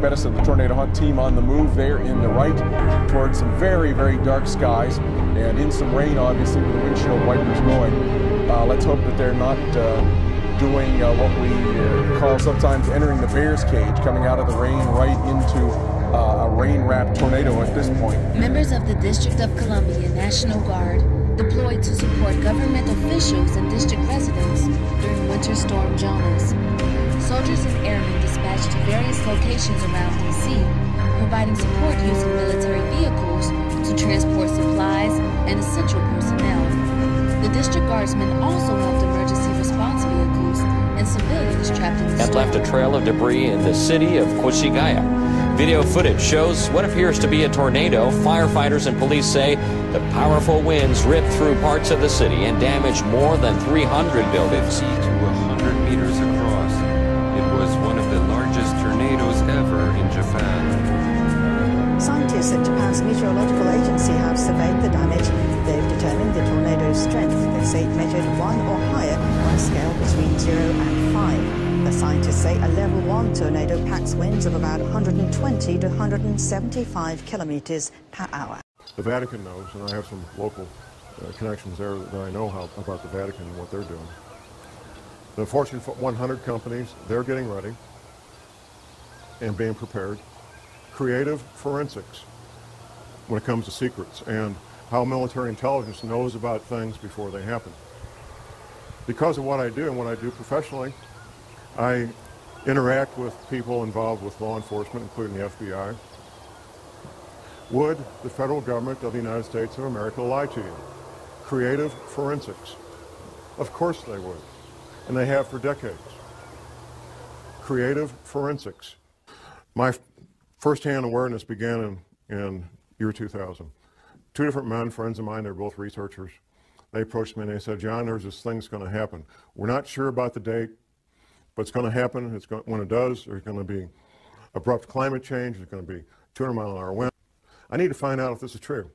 Bettis of the Tornado Hunt team on the move there in the right towards some very, very dark skies and in some rain, obviously, with the windshield wipers going. Let's hope that they're not doing what we call sometimes entering the bear's cage, coming out of the rain right into a rain-wrapped tornado at this point. Members of the District of Columbia National Guard deployed to support government officials and district residents during Winter Storm Jonas. Soldiers and airmen dispatched to various locations around D.C., providing support using military vehicles to transport supplies and essential personnel. The district guardsmen also helped emergency response vehicles and civilians trapped in the storm. And left a trail of debris in the city of Quishigaya. Video footage shows what appears to be a tornado. Firefighters and police say the powerful winds ripped through parts of the city and damaged more than 300 buildings. 50 to 100 meters across. It was one of the largest tornadoes ever in Japan. Scientists at Japan's meteorological agency have surveyed the damage. They've determined the tornado's strength. They say it measured 1 or higher on a scale between 0 and 5. The scientists say a level 1 tornado packs winds of about 120 to 175 kilometers per hour. The Vatican knows, and I have some local connections there that I know about the Vatican and what they're doing. The Fortune 100 companies, they're getting ready and being prepared. Creative forensics when it comes to secrets and how military intelligence knows about things before they happen. Because of what I do and what I do professionally, I interact with people involved with law enforcement, including the FBI. Would the federal government of the United States of America lie to you? Creative forensics. Of course they would, and they have for decades. Creative forensics. My first-hand awareness began in year 2000. 2 different men, friends of mine, they're both researchers. They approached me and they said, "John, there's this thing that's going to happen. We're not sure about the date, but it's going to happen. When it does, there's going to be abrupt climate change. There's going to be 200-mile-an-hour wind. I need to find out if this is true."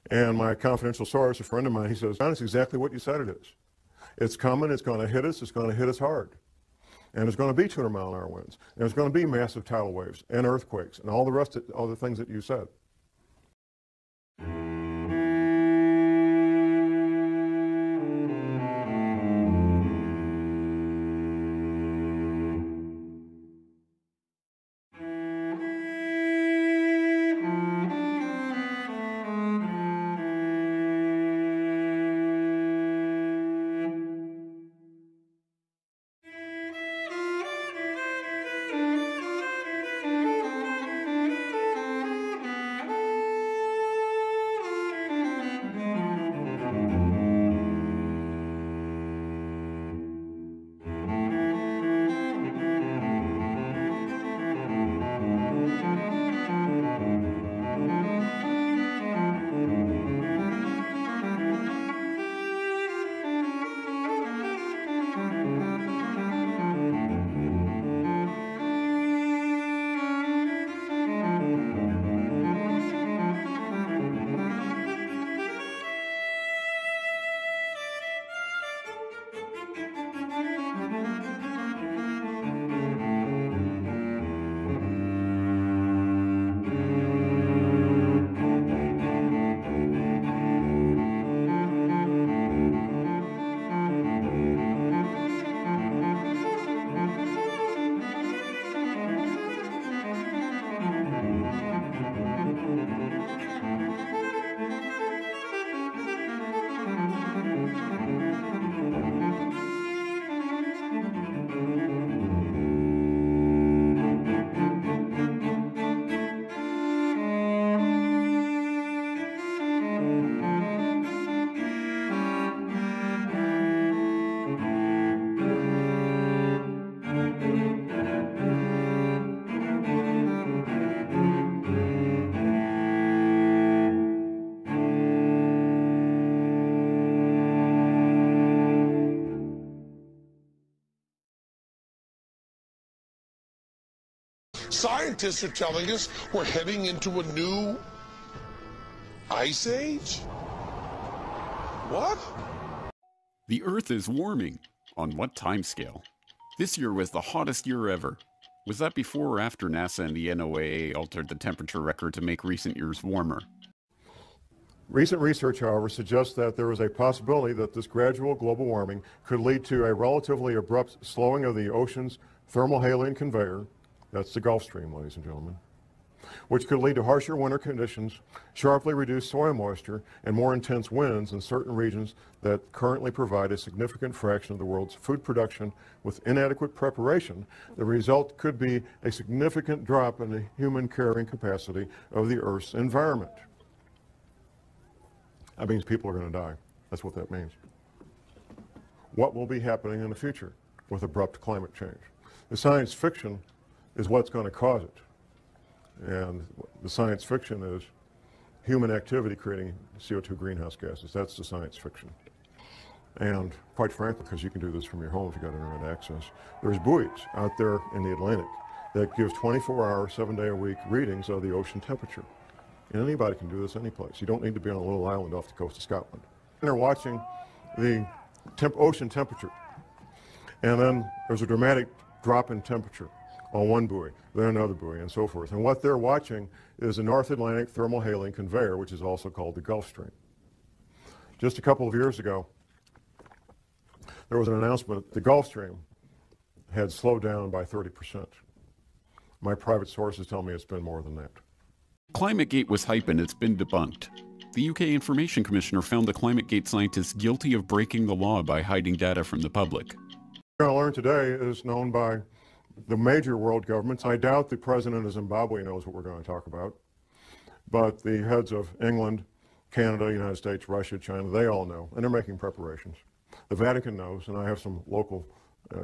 And my confidential source, a friend of mine, he says, "John, it's exactly what you said it is. It's coming. It's going to hit us. It's going to hit us hard. And there's going to be 200-mile-an-hour winds. And there's going to be massive tidal waves and earthquakes and all the rest of all the things that you said." Scientists are telling us we're heading into a new ice age? What? The Earth is warming. On what timescale? This year was the hottest year ever. Was that before or after NASA and the NOAA altered the temperature record to make recent years warmer? Recent research, however, suggests that there is a possibility that this gradual global warming could lead to a relatively abrupt slowing of the ocean's thermohaline conveyor, that's the Gulf Stream, ladies and gentlemen, which could lead to harsher winter conditions, sharply reduced soil moisture, and more intense winds in certain regions that currently provide a significant fraction of the world's food production. With inadequate preparation, the result could be a significant drop in the human carrying capacity of the Earth's environment. That means people are going to die. That's what that means. What will be happening in the future with abrupt climate change? The science fiction is what's going to cause it. And the science fiction is human activity creating CO2 greenhouse gases. That's the science fiction. And quite frankly, because you can do this from your home if you've got internet access, there's buoys out there in the Atlantic that gives 24-hour, 7-day-a-week readings of the ocean temperature. And anybody can do this any place. You don't need to be on a little island off the coast of Scotland. And they're watching the ocean temperature. And then there's a dramatic drop in temperature on one buoy, then another buoy, and so forth. And what they're watching is the North Atlantic thermohaline conveyor, which is also called the Gulf Stream. Just a couple of years ago, there was an announcement that the Gulf Stream had slowed down by 30%. My private sources tell me it's been more than that. ClimateGate was hype and it's been debunked. The UK Information Commissioner found the ClimateGate scientists guilty of breaking the law by hiding data from the public. What we're going to learn today is known by the major world governments. I doubt the president of Zimbabwe knows what we're going to talk about, but the heads of England, Canada, United States, Russia, China, they all know, and they're making preparations. The Vatican knows, and I have some local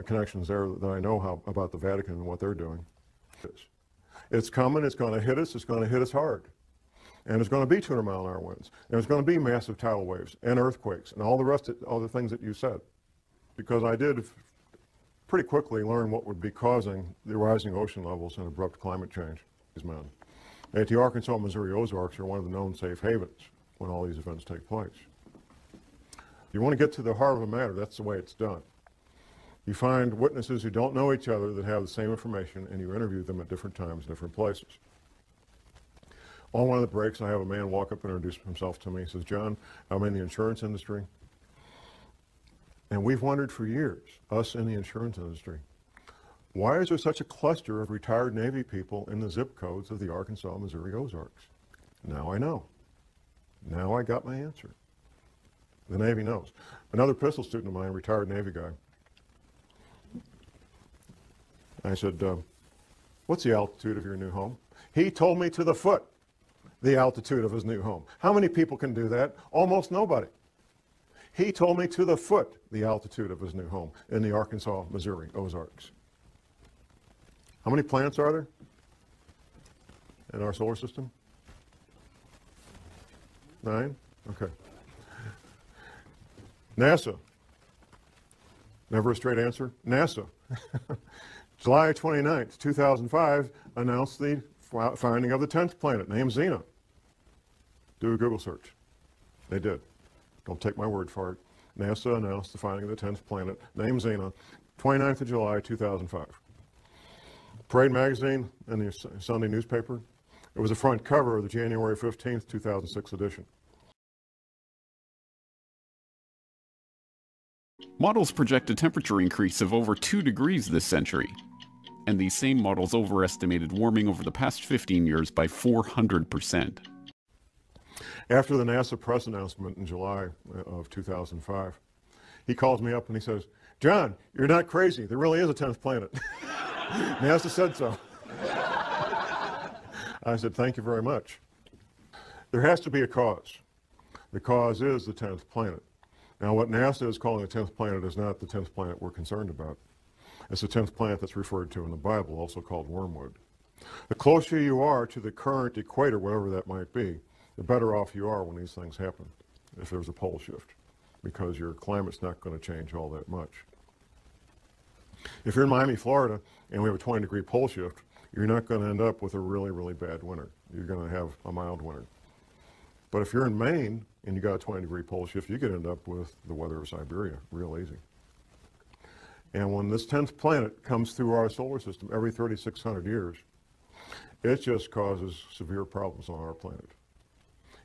connections there that I know about the Vatican and what they're doing. It's coming, it's going to hit us hard. And it's going to be 200-mile-an-hour winds. And there's going to be massive tidal waves and earthquakes and all the rest of all the things that you said. Because I did pretty quickly learn what would be causing the rising ocean levels and abrupt climate change. At the Arkansas, Missouri Ozarks are one of the known safe havens when all these events take place. If you want to get to the heart of a matter, that's the way it's done. You find witnesses who don't know each other that have the same information, and you interview them at different times, different places. On one of the breaks, I have a man walk up and introduce himself to me. He says, "John, I'm in the insurance industry, and we've wondered for years, us in the insurance industry, why is there such a cluster of retired Navy people in the zip codes of the Arkansas, Missouri Ozarks? Now I know. Now I got my answer." The Navy knows. Another pistol student of mine, retired Navy guy, I said, "What's the altitude of your new home?" He told me to the foot the altitude of his new home. How many people can do that? Almost nobody. He told me to the foot the altitude of his new home in the Arkansas, Missouri Ozarks. How many planets are there in our solar system? 9? Okay. NASA. Never a straight answer. NASA. July 29th, 2005, announced the finding of the 10th planet, named Xena. Do a Google search. They did. Don't take my word for it. NASA announced the finding of the 10th planet, named Xena, 29th of July, 2005. Parade magazine and the Sunday newspaper. It was the front cover of the January 15th, 2006 edition. Models project a temperature increase of over 2 degrees this century, and these same models overestimated warming over the past 15 years by 400%. After the NASA press announcement in July of 2005, he calls me up and he says, "John, you're not crazy. There really is a 10th planet." NASA said so. I said, "Thank you very much." There has to be a cause. The cause is the 10th planet. Now, what NASA is calling the 10th planet is not the 10th planet we're concerned about. It's the 10th planet that's referred to in the Bible, also called Warmwood. The closer you are to the current equator, whatever that might be, the better off you are when these things happen, if there's a pole shift, because your climate's not going to change all that much. If you're in Miami, Florida, and we have a 20-degree pole shift, you're not going to end up with a really, really bad winter. You're going to have a mild winter. But if you're in Maine and you got a 20-degree pole shift, you could end up with the weather of Siberia real easy. And when this 10th planet comes through our solar system every 3,600 years, it just causes severe problems on our planet,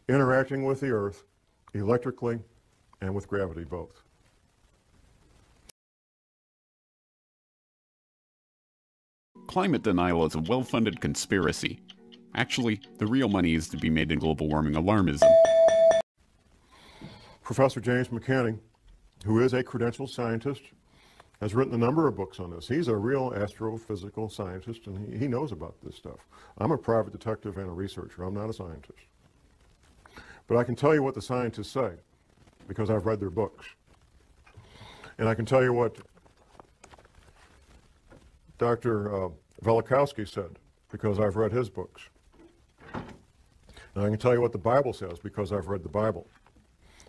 interacting with the Earth electrically and with gravity both. Climate denial is a well-funded conspiracy. Actually, the real money is to be made in global warming alarmism. Professor James McCanney, who is a credentialed scientist, has written a number of books on this. He's a real astrophysical scientist, and he knows about this stuff. I'm a private detective and a researcher. I'm not a scientist. But I can tell you what the scientists say, because I've read their books. And I can tell you what Dr. Velikovsky said, because I've read his books. And I can tell you what the Bible says, because I've read the Bible.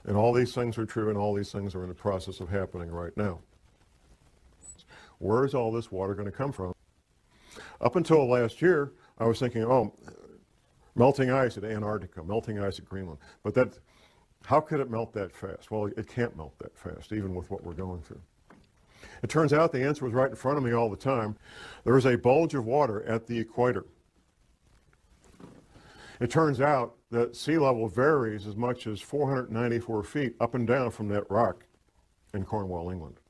And all these things are true, and all these things are in the process of happening right now. Where is all this water going to come from? Up until last year, I was thinking, oh, melting ice at Antarctica, melting ice at Greenland. But that, how could it melt that fast? Well, it can't melt that fast, even with what we're going through. It turns out the answer was right in front of me all the time. There is a bulge of water at the equator. It turns out that sea level varies as much as 494 feet up and down from that rock in Cornwall, England.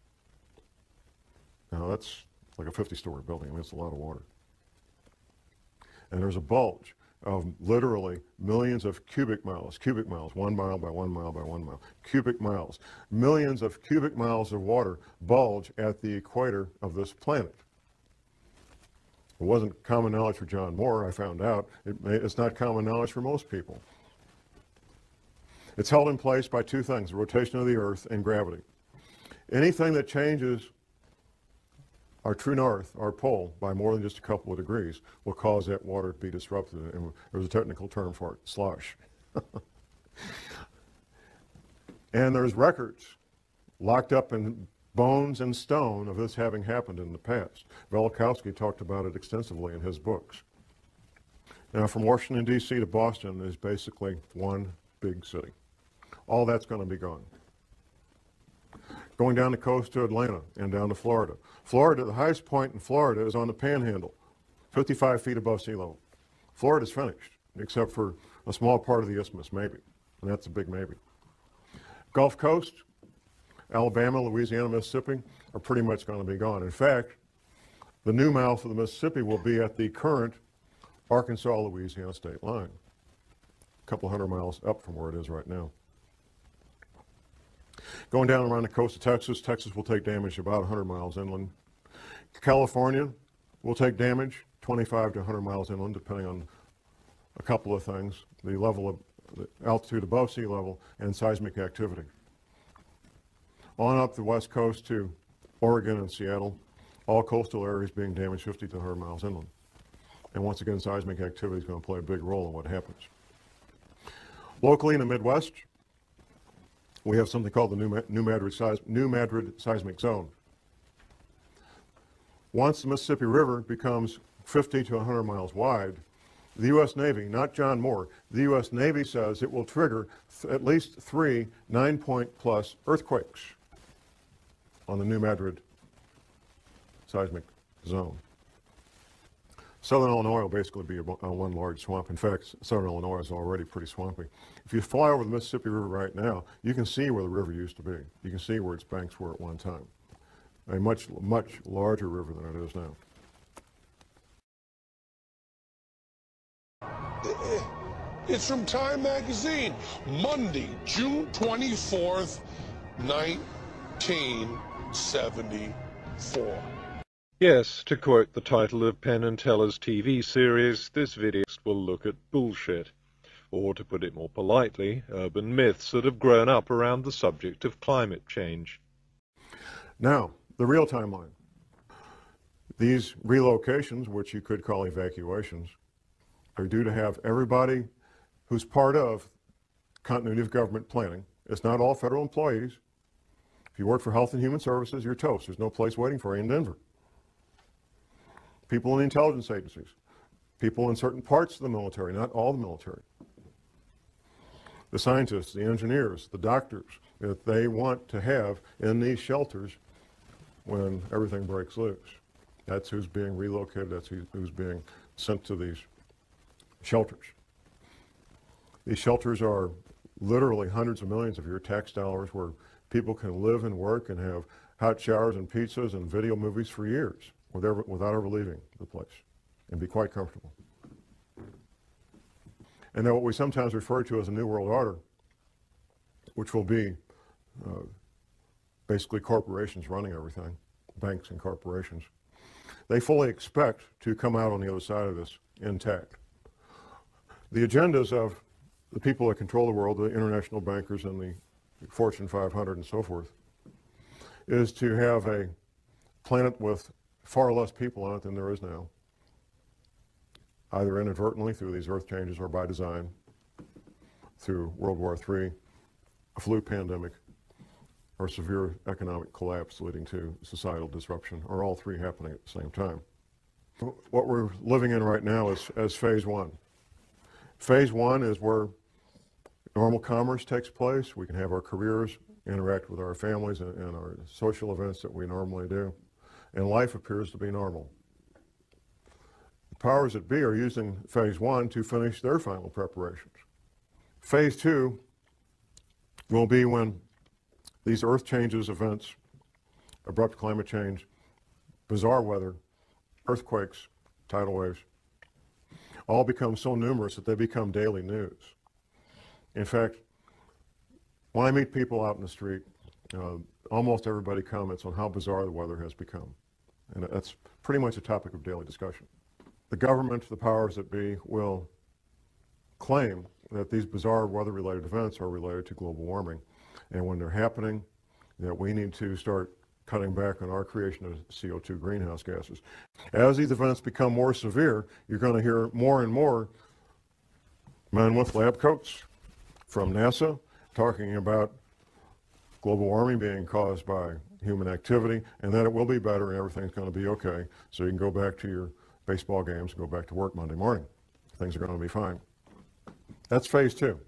Now that's like a 50-story building. I mean, it's a lot of water. And there's a bulge of literally millions of cubic miles, 1 mile by 1 mile by 1 mile, cubic miles. Millions of cubic miles of water bulge at the equator of this planet. It wasn't common knowledge for John Moore, I found out. It's not common knowledge for most people. It's held in place by two things, the rotation of the Earth and gravity. Anything that changes our true north, our pole, by more than just a couple of degrees will cause that water to be disrupted. And there's a technical term for it, slosh. And there's records locked up in bones and stone of this having happened in the past. Velikovsky talked about it extensively in his books. Now, from Washington, D.C. to Boston is basically one big city. All that's going to be gone. Going down the coast to Atlanta and down to Florida. Florida, the highest point in Florida is on the Panhandle, 55 feet above sea level. Florida's finished, except for a small part of the isthmus, maybe. And that's a big maybe. Gulf Coast, Alabama, Louisiana, Mississippi are pretty much going to be gone. In fact, the new mouth of the Mississippi will be at the current Arkansas-Louisiana state line, a couple hundred miles up from where it is right now. Going down around the coast of Texas, Texas will take damage about 100 miles inland. California will take damage 25 to 100 miles inland, depending on a couple of things, the level of the altitude above sea level and seismic activity. On up the west coast to Oregon and Seattle, all coastal areas being damaged 50 to 100 miles inland. And once again, seismic activity is going to play a big role in what happens. Locally in the Midwest, we have something called the New Madrid Seismic Zone. Once the Mississippi River becomes 50 to 100 miles wide, the U.S. Navy, not John Moore, the U.S. Navy says it will trigger at least 3 9-point-plus earthquakes on the New Madrid Seismic Zone. Southern Illinois will basically be one large swamp. In fact, Southern Illinois is already pretty swampy. If you fly over the Mississippi River right now, you can see where the river used to be. You can see where its banks were at one time. A much, much larger river than it is now. It's from Time Magazine, Monday, June 24th, 1974. Yes, to quote the title of Penn and Teller's TV series, this video will look at bullshit, or to put it more politely, urban myths that have grown up around the subject of climate change. Now, the real timeline. These relocations, which you could call evacuations, are due to have everybody who's part of continuity of government planning. It's not all federal employees. If you work for Health and Human Services, you're toast. There's no place waiting for you in Denver. People in the intelligence agencies, people in certain parts of the military, not all the military. The scientists, the engineers, the doctors that they want to have in these shelters when everything breaks loose. That's who's being relocated, that's who's being sent to these shelters. These shelters are literally hundreds of millions of your tax dollars where people can live and work and have hot showers and pizzas and video movies for years without ever leaving the place and be quite comfortable. And then what we sometimes refer to as a New World Order, which will be basically corporations running everything, banks and corporations, they fully expect to come out on the other side of this intact. The agendas of the people that control the world, the international bankers and the Fortune 500 and so forth, is to have a planet with far less people on it than there is now, either inadvertently through these earth changes or by design, through World War III, a flu pandemic, or severe economic collapse leading to societal disruption, or all three happening at the same time. What we're living in right now is phase one. Phase one is where normal commerce takes place. We can have our careers, interact with our families and our social events that we normally do, and life appears to be normal. The powers that be are using phase one to finish their final preparations. Phase two will be when these earth changes events, abrupt climate change, bizarre weather, earthquakes, tidal waves, all become so numerous that they become daily news. In fact, when I meet people out in the street, almost everybody comments on how bizarre the weather has become. And that's pretty much a topic of daily discussion. The government, the powers that be, will claim that these bizarre weather-related events are related to global warming. And when they're happening, that we need to start cutting back on our creation of CO2 greenhouse gases. As these events become more severe, you're going to hear more and more men with lab coats from NASA talking about global warming being caused by human activity and that it will be better and everything's going to be okay. So you can go back to your baseball games and go back to work Monday morning. Things are going to be fine. That's phase two.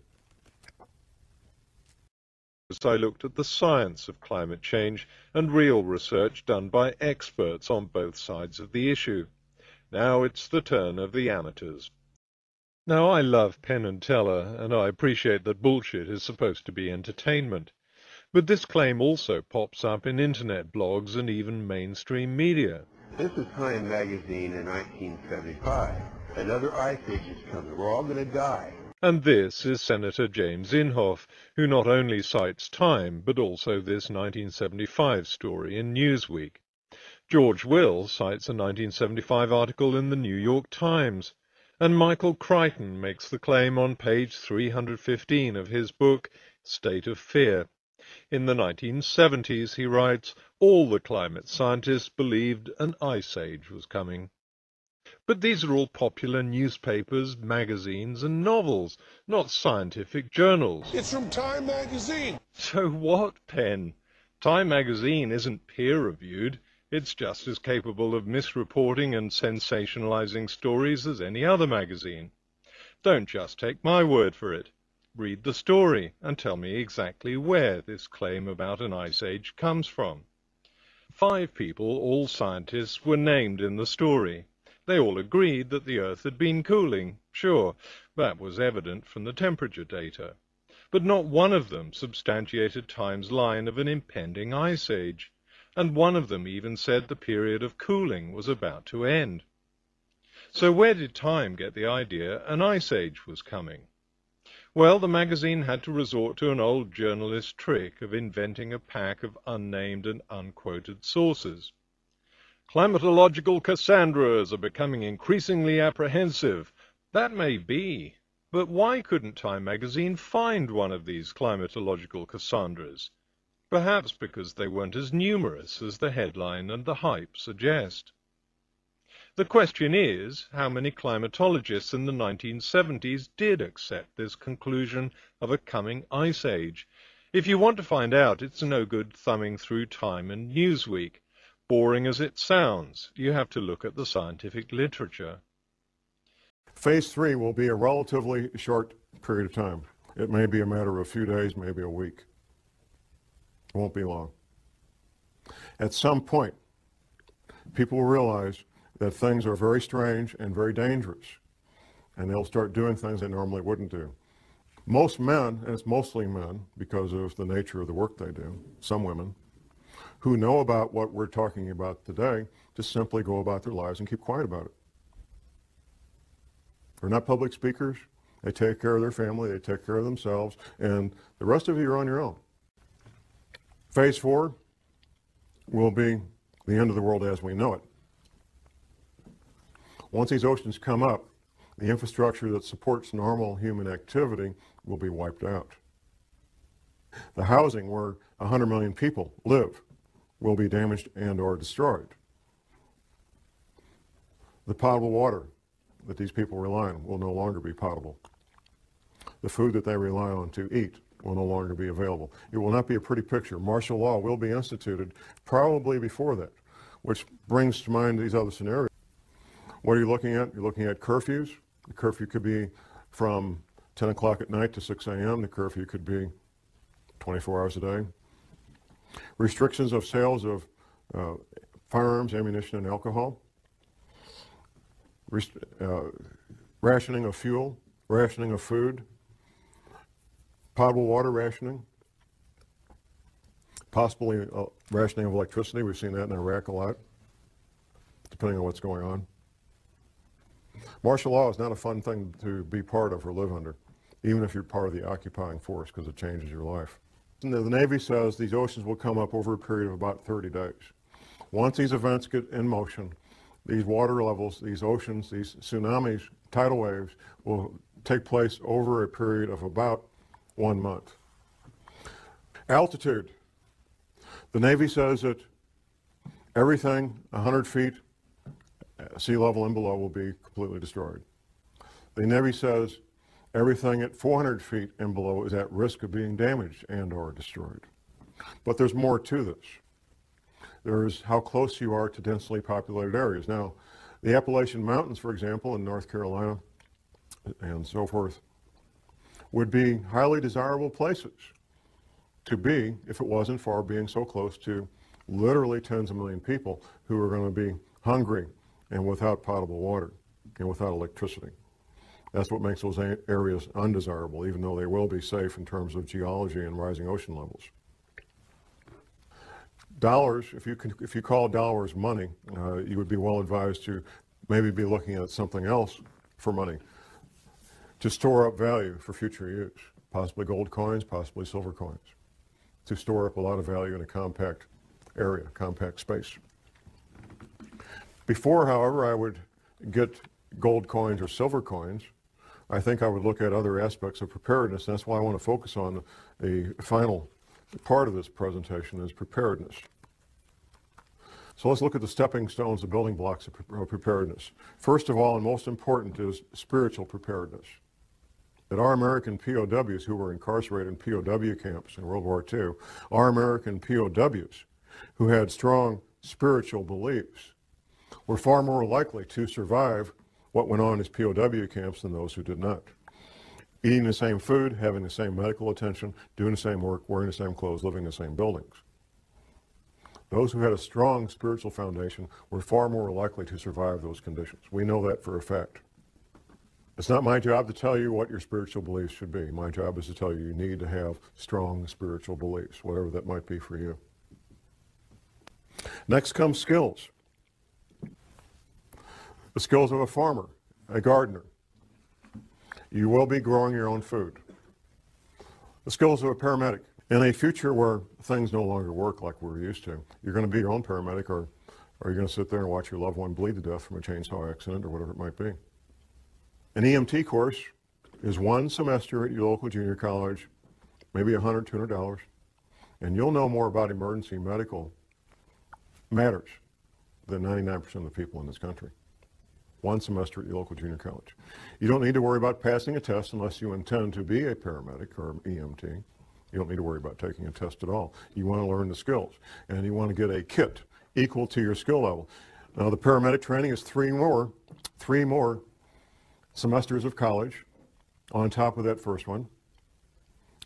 I looked at the science of climate change and real research done by experts on both sides of the issue. Now it's the turn of the amateurs. Now I love Penn and Teller, and I appreciate that bullshit is supposed to be entertainment. But this claim also pops up in internet blogs and even mainstream media. This is Time magazine in 1975. Another ice age is coming. We're all going to die. And this is Senator James Inhofe, who not only cites Time, but also this 1975 story in Newsweek. George Will cites a 1975 article in the New York Times. And Michael Crichton makes the claim on page 315 of his book, State of Fear. In the 1970s, he writes, all the climate scientists believed an ice age was coming. But these are all popular newspapers, magazines, and novels, not scientific journals. It's from Time magazine. So what, Penn? Time magazine isn't peer-reviewed. It's just as capable of misreporting and sensationalizing stories as any other magazine. Don't just take my word for it. Read the story and tell me exactly where this claim about an ice age comes from. 5 people, all scientists, were named in the story. They all agreed that the Earth had been cooling. Sure, that was evident from the temperature data. But not one of them substantiated Time's line of an impending ice age, and one of them even said the period of cooling was about to end. So where did Time get the idea an ice age was coming? Well, the magazine had to resort to an old journalist trick of inventing a pack of unnamed and unquoted sources. Climatological Cassandras are becoming increasingly apprehensive. That may be, but why couldn't Time magazine find one of these climatological Cassandras? Perhaps because they weren't as numerous as the headline and the hype suggest. The question is, how many climatologists in the 1970s did accept this conclusion of a coming ice age? If you want to find out, it's no good thumbing through Time and Newsweek. Boring as it sounds, you have to look at the scientific literature. Phase 3 will be a relatively short period of time. It may be a matter of a few days, maybe a week. It won't be long. At some point, people will realize that things are very strange and very dangerous, and they'll start doing things they normally wouldn't do. Most men, and it's mostly men because of the nature of the work they do, some women, who know about what we're talking about today, just simply go about their lives and keep quiet about it. They're not public speakers. They take care of their family, they take care of themselves, and the rest of you are on your own. Phase 4 will be the end of the world as we know it. Once these oceans come up, the infrastructure that supports normal human activity will be wiped out. The housing where 100 million people live will be damaged and or destroyed. The potable water that these people rely on will no longer be potable. The food that they rely on to eat will no longer be available. It will not be a pretty picture. Martial law will be instituted probably before that, which brings to mind these other scenarios. What are you looking at? You're looking at curfews. The curfew could be from 10 o'clock at night to 6 a.m. The curfew could be 24 hours a day. Restrictions of sales of firearms, ammunition, and alcohol. Rationing of fuel, rationing of food, potable water rationing, possibly rationing of electricity. We've seen that in Iraq a lot, depending on what's going on. Martial law is not a fun thing to be part of or live under, even if you're part of the occupying force, because it changes your life. And the Navy says these oceans will come up over a period of about 30 days. Once these events get in motion, these water levels, these oceans, these tsunamis, tidal waves will take place over a period of about 1 month. Altitude. The Navy says that everything 100 feet sea level and below will be completely destroyed. The Navy says everything at 400 feet and below is at risk of being damaged and or destroyed. But there's more to this. There's how close you are to densely populated areas. Now, the Appalachian Mountains, for example, in North Carolina and so forth, would be highly desirable places to be if it wasn't for being so close to literally tens of million people who are going to be hungry and without potable water and without electricity. That's what makes those areas undesirable, even though they will be safe in terms of geology and rising ocean levels. Dollars, if you call dollars money, you would be well advised to maybe be looking at something else for money to store up value for future use, possibly gold coins, possibly silver coins, to store up a lot of value in a compact area, compact space. Before, however, I would get gold coins or silver coins, I think I would look at other aspects of preparedness. That's why I want to focus on the final part of this presentation is preparedness. So let's look at the stepping stones, the building blocks of preparedness. First of all, and most important, is spiritual preparedness. That our American POWs who were incarcerated in POW camps in World War II, our American POWs who had strong spiritual beliefs, were far more likely to survive what went on in his POW camps than those who did not. Eating the same food, having the same medical attention, doing the same work, wearing the same clothes, living in the same buildings. Those who had a strong spiritual foundation were far more likely to survive those conditions. We know that for a fact. It's not my job to tell you what your spiritual beliefs should be. My job is to tell you need to have strong spiritual beliefs, whatever that might be for you. Next comes skills. The skills of a farmer, a gardener. You will be growing your own food. The skills of a paramedic. In a future where things no longer work like we're used to, you're going to be your own paramedic, or you're going to sit there and watch your loved one bleed to death from a chainsaw accident or whatever it might be. An EMT course is 1 semester at your local junior college, maybe $100, $200, and you'll know more about emergency medical matters than 99% of the people in this country. 1 semester at your local junior college. You don't need to worry about passing a test unless you intend to be a paramedic or an EMT. You don't need to worry about taking a test at all. You want to learn the skills, and you want to get a kit equal to your skill level. Now, the paramedic training is 3 more semesters of college on top of that first one,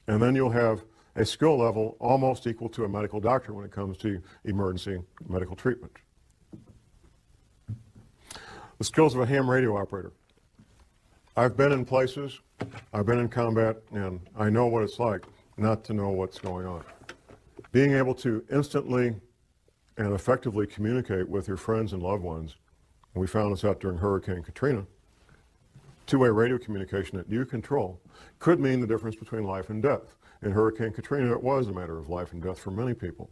and then you'll have a skill level almost equal to a medical doctor when it comes to emergency medical treatment. The skills of a ham radio operator. I've been in places, I've been in combat, and I know what it's like not to know what's going on. Being able to instantly and effectively communicate with your friends and loved ones, and we found this out during Hurricane Katrina, two-way radio communication that you control could mean the difference between life and death. In Hurricane Katrina, it was a matter of life and death for many people.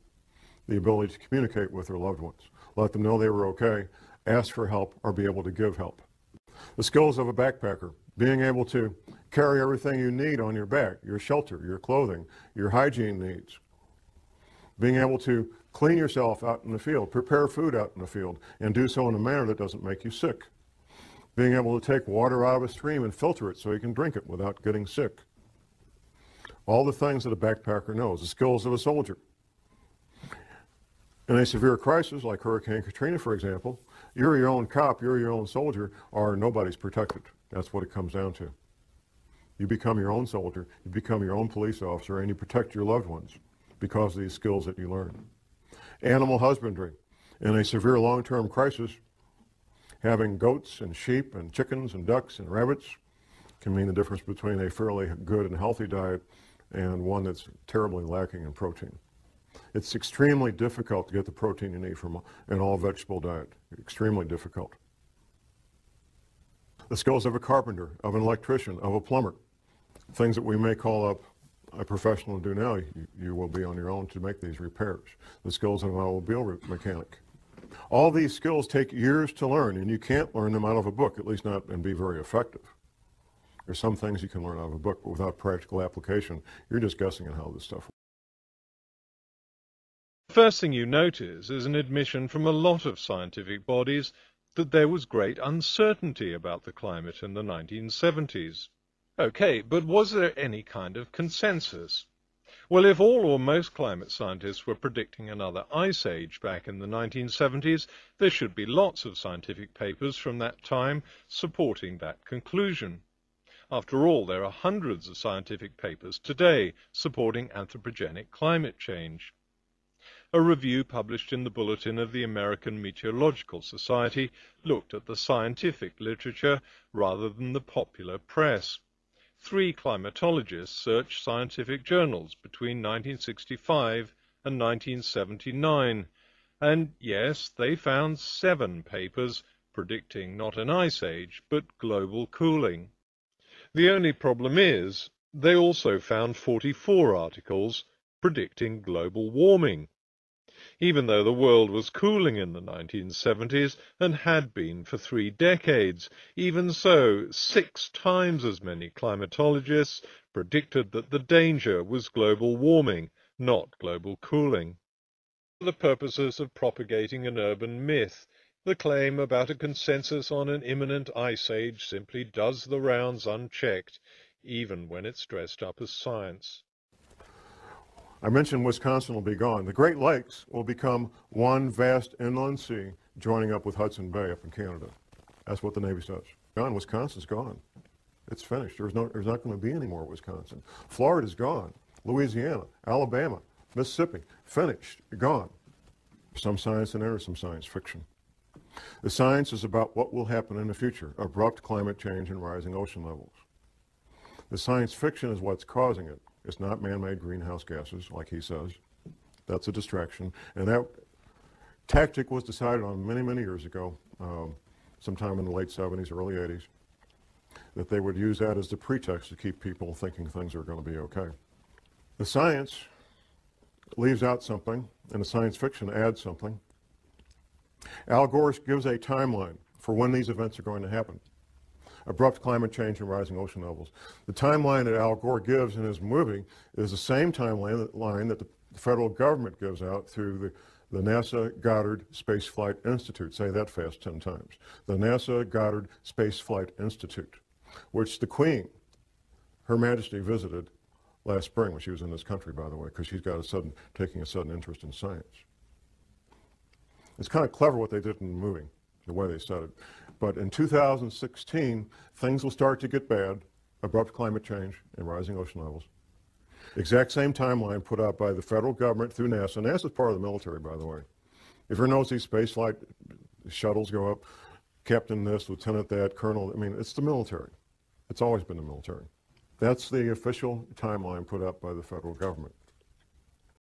The ability to communicate with their loved ones, let them know they were okay, ask for help, or be able to give help. The skills of a backpacker, being able to carry everything you need on your back, your shelter, your clothing, your hygiene needs. Being able to clean yourself out in the field, prepare food out in the field, and do so in a manner that doesn't make you sick. Being able to take water out of a stream and filter it so you can drink it without getting sick. All the things that a backpacker knows, the skills of a soldier. In a severe crisis like Hurricane Katrina, for example, you're your own cop, you're your own soldier, or nobody's protected. That's what it comes down to. You become your own soldier, you become your own police officer, and you protect your loved ones because of these skills that you learn. Animal husbandry. In a severe long-term crisis, having goats and sheep and chickens and ducks and rabbits can mean the difference between a fairly good and healthy diet and one that's terribly lacking in protein. It's extremely difficult to get the protein you need from an all-vegetable diet. Extremely difficult. The skills of a carpenter, of an electrician, of a plumber. Things that we may call up a professional to do now, you will be on your own to make these repairs. The skills of an automobile mechanic. All these skills take years to learn, and you can't learn them out of a book, at least not and be very effective. There's some things you can learn out of a book, but without practical application, you're just guessing at how this stuff works. The first thing you notice is an admission from a lot of scientific bodies that there was great uncertainty about the climate in the 1970s. Okay, but was there any kind of consensus? Well, if all or most climate scientists were predicting another ice age back in the 1970s, there should be lots of scientific papers from that time supporting that conclusion. After all, there are hundreds of scientific papers today supporting anthropogenic climate change. A review published in the Bulletin of the American Meteorological Society looked at the scientific literature rather than the popular press. 3 climatologists searched scientific journals between 1965 and 1979, and yes, they found 7 papers predicting not an ice age, but global cooling. The only problem is, they also found 44 articles predicting global warming. Even though the world was cooling in the 1970s and had been for 3 decades, even so, 6 times as many climatologists predicted that the danger was global warming, not global cooling. For the purposes of propagating an urban myth, the claim about a consensus on an imminent ice age simply does the rounds unchecked, even when it's dressed up as science. I mentioned Wisconsin will be gone. The Great Lakes will become one vast inland sea joining up with Hudson Bay up in Canada. That's what the Navy says. Gone. Wisconsin's gone. It's finished. There's not going to be any more Wisconsin. Florida's gone. Louisiana, Alabama, Mississippi, finished, gone. Some science in there, some science fiction. The science is about what will happen in the future, abrupt climate change and rising ocean levels. The science fiction is what's causing it. It's not man-made greenhouse gases, like he says. That's a distraction. And that tactic was decided on many, many years ago, sometime in the late 70s, early 80s, that they would use that as the pretext to keep people thinking things are going to be okay. The science leaves out something, and the science fiction adds something. Al Gore gives a timeline for when these events are going to happen. Abrupt climate change and rising ocean levels. The timeline that Al Gore gives in his movie is the same timeline that the federal government gives out through the NASA Goddard Space Flight Institute. Say that fast 10 times. The NASA Goddard Space Flight Institute, which the Queen, Her Majesty, visited last spring when she was in this country, by the way, because she's got taking a sudden interest in science. It's kind of clever what they did in the movie, the way they said it. But in 2016, things will start to get bad, abrupt climate change and rising ocean levels. Exact same timeline put out by the federal government through NASA. NASA is part of the military, by the way. If you notice, these space flight shuttles go up, captain this, lieutenant that, colonel, I mean, it's the military. It's always been the military. That's the official timeline put up by the federal government.